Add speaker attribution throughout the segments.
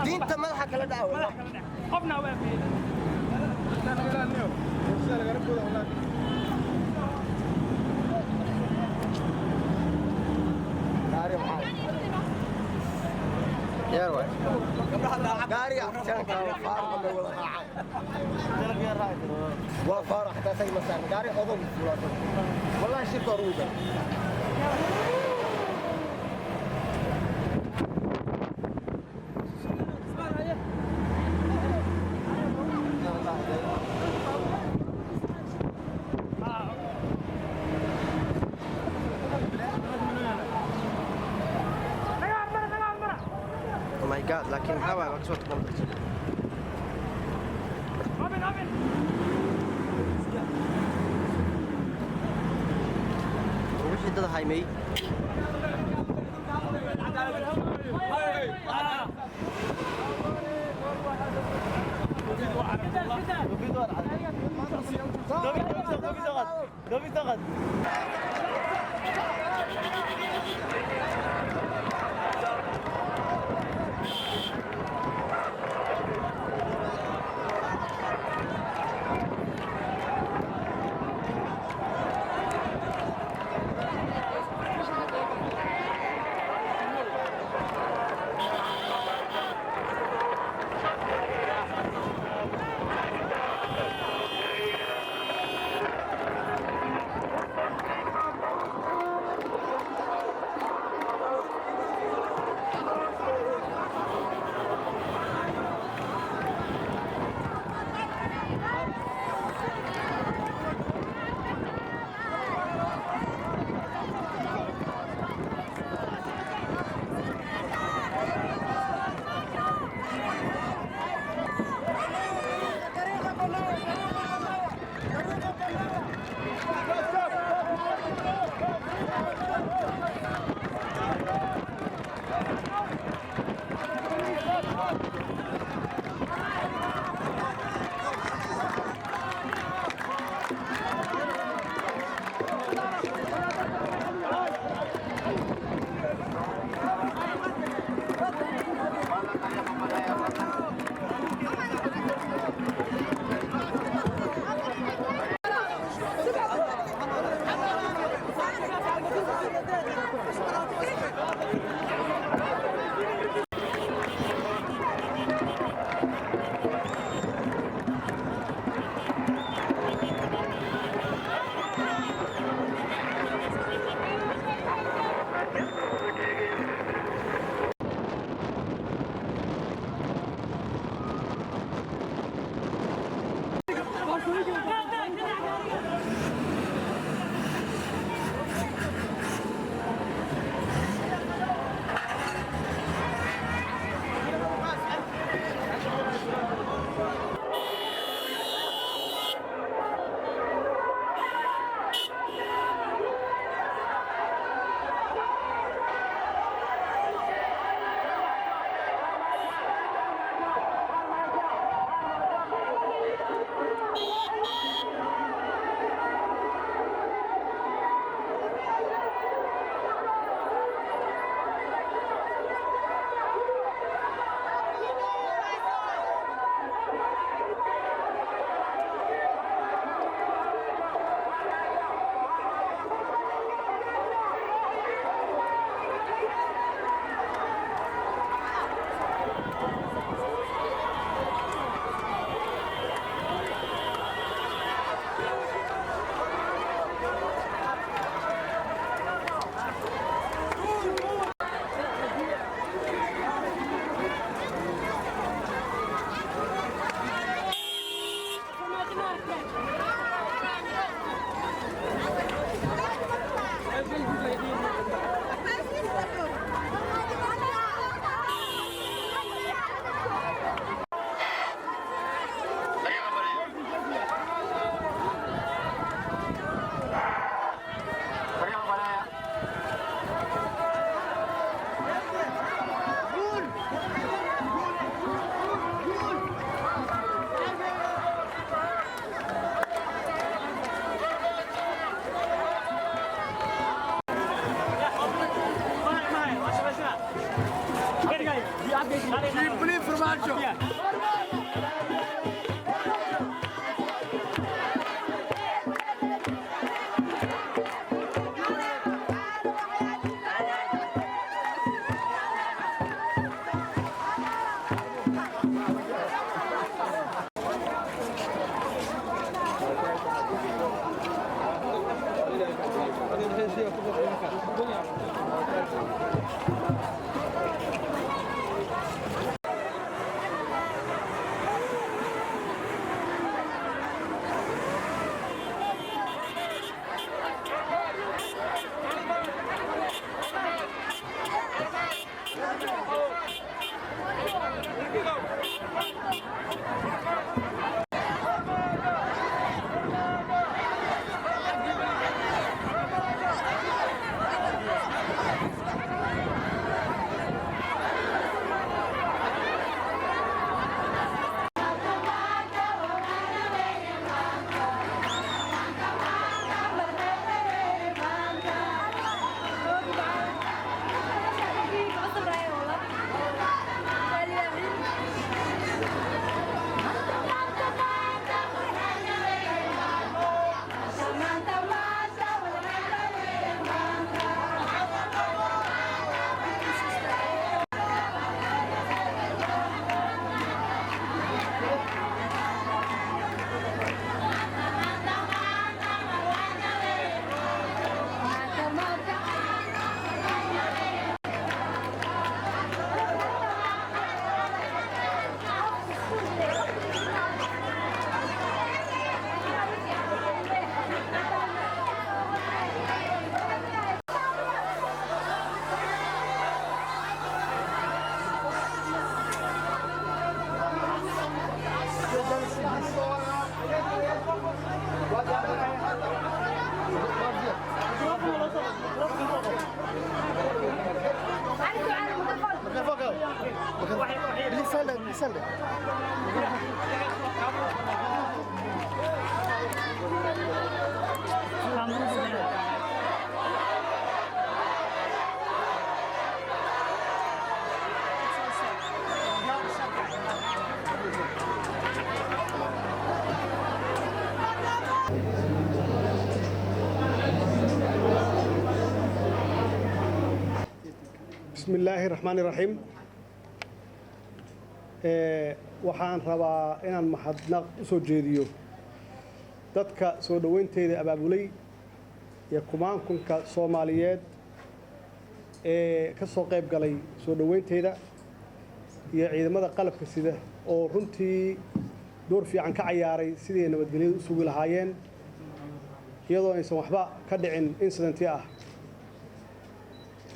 Speaker 1: diinta madaxa kala dhaco qofna waa
Speaker 2: يا روي
Speaker 1: قاري عشان فارق ولا راعي وفارق حتى سي مثلا قاري اظن والله شيء ضروره
Speaker 2: Oh my god, laakiin maxaa waay waa soo tukan wixii dad haymay
Speaker 1: بلي فرماجو
Speaker 3: بسم الله الرحمن الرحيم waxaan rabaa inaan mahadnaq u soo jeediyo dadka soo dhaweynteeda abaabulay iyo kumaankunka Soomaaliyeed ee ka soo qayb galay soo dhaweynteeda iyo ciidamada qalabka sida oo runtii door fiican ka ciyaaray sidii nabadgelyada u sugi lahaayeen iyadoo aysan waxba ka dhicin incident ah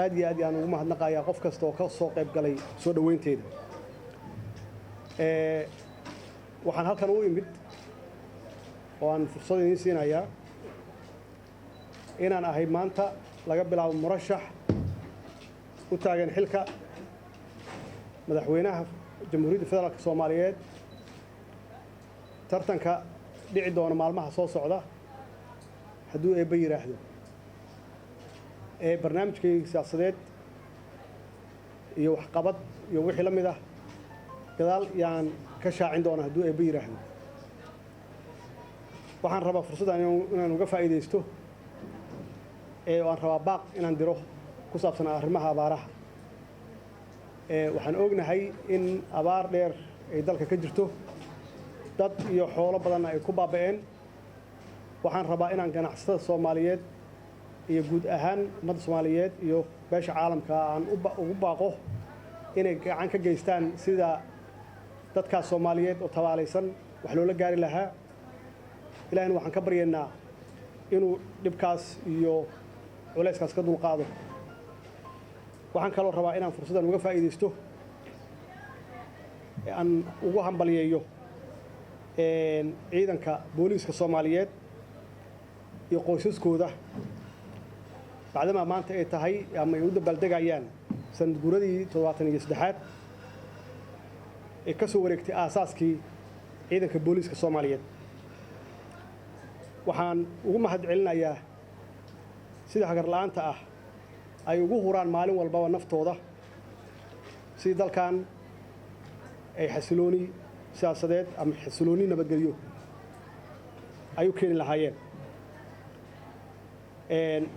Speaker 3: aad iyo aad ayaan ugu mahadnaqayaa qof kasta oo ka soo qayb galay soo dhaweynteeda waxaan halkan u imid oo aan fursad idin siinayaa inaan ahay maanta laga bilaabo murashax u taagan xilka madaxweynaha jamhuuriyadda federaalka Soomaaliyeed tartanka dhici doona maalmaha soo socda hadduu eebba yiraahdo barnaamijkayga siyaasadeed iyo waxqabad iyo wixii la mid ah gadaal yaan ka shaacin doona hadduu eebba yiraahdo waxaan rabaa fursaddan inaan uga faa'iidaysto waan rabaa baaq inaan diro ku saabsan arrimaha abaaraha waxaan ognahay in abaar dheer ay dalka ka jirto dad iyo xoolo badanna ay ku baaba'een waxaan rabaa inaan ganacsatada Soomaaliyeed iyo guud ahaan ummadda Soomaaliyeed iyo beesha caalamka aan ugu baaqo inay gacan ka geystaan sida dadka Soomaaliyeed oo tabaalaysan wax loola gaari lahaa ilaahna waxaan ka baryaynaa inuu dhibkaas iyo culayskaas ka dulqaado waxaan kaloo rabaa inaan fursaddan uga faa'iidaysto aan ugu hambaliyeeyo ciidanka booliiska Soomaaliyeed iyo qoysaskooda bacdama maanta ay tahay ama ay u dabaaldegayaan sanad guuradii 73aad ee ka soo wareegtay aasaaskii ciidanka booliiska Soomaaliyeed waxaan ugu mahadcelinayaa sida hagar la'aanta ah ay ugu huraan maalin walba naftooda si dalkan ay xasilooni siyaasadeed ama xasilooni nabadgelyo ay u keeni lahaayeen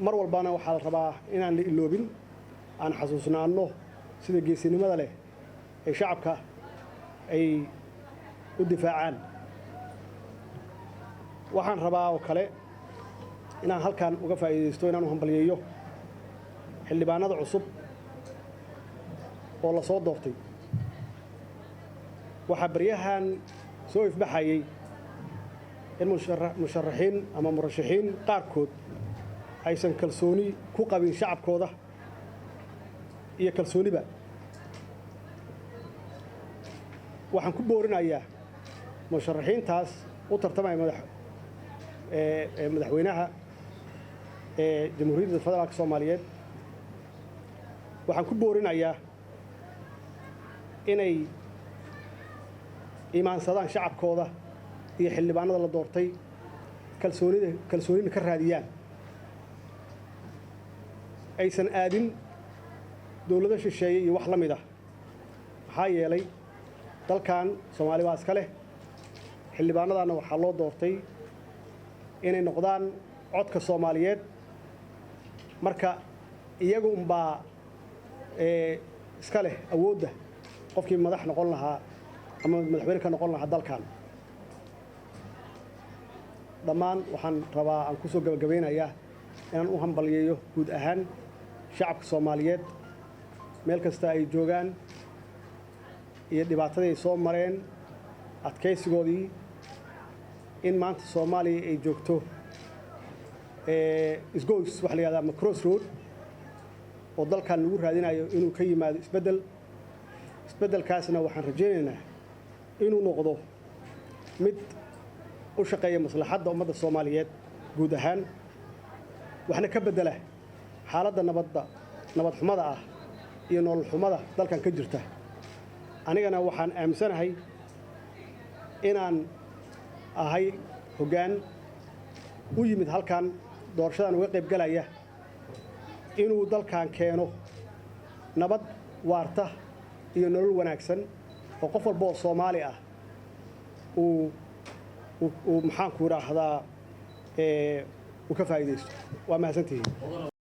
Speaker 3: mar walbana waxaa la rabaa inaan la iloobin aan xasuusnaanno sida geesinimada leh ee shacabka ay u difaacaan waxaan rabaa oo kale inaan halkan uga faa'iideysto inaan u hambalyeeyo xildhibaanada cusub oo la soo doortay waxaa baryahan soo ifbaxayay in musharaxiin ama murashaxiin qaarkood aysan kalsooni ku qabin shacabkooda iyo kalsooniba waxaan ku boorinayaa musharaxiintaas u tartamaya madaxweynaha jamhuuriyadda federaalka Soomaaliyeed waxaan ku boorinayaa inay iimaansadaan shacabkooda iyo xildhibaanada la doortay kalsoonida ka raadiyaan aysan aadin dawlado shisheeye iyo wax la mid ah maxaa yeelay dalkan Soomaali waa iska leh xildhibaanadana waxaa loo doortay inay noqdaan codka Soomaaliyeed marka iyagu unbaa iska leh awoodda qofkii madax noqon lahaa ama madaxweyne ka noqon lahaa dalkan dhammaan waxaan rabaa aan ku soo gabagabeynayaa inaan u hambalyeeyo guud ahaan shacabka Soomaaliyeed meel kasta ay joogaan iyo dhibaatadii ay soo mareen adkaysigoodii in maanta Soomaaliya ay joogto isgoys wax la yiraahdo ama crossroad oo dalkan lagu raadinayo inuu ka yimaado isbeddelkaasna waxaan rajaynaynaa inuu noqdo mid u shaqeeya maslaxadda ummadda Soomaaliyeed guud ahaan waxna ka bedela xaaladda nabad xumada ah iyo nolol xumada dalkan ka jirta anigana waxaan aaminsanahay inaan ahay hoggaan u yimid halkan doorashadan uga qayb galaya inuu dalkan keeno nabad waarta iyo nolol wanaagsan oo qof walba oo Soomaali ah uu maxaan ku raahdaa uu ka faa'iideysto waa mahadsantihiin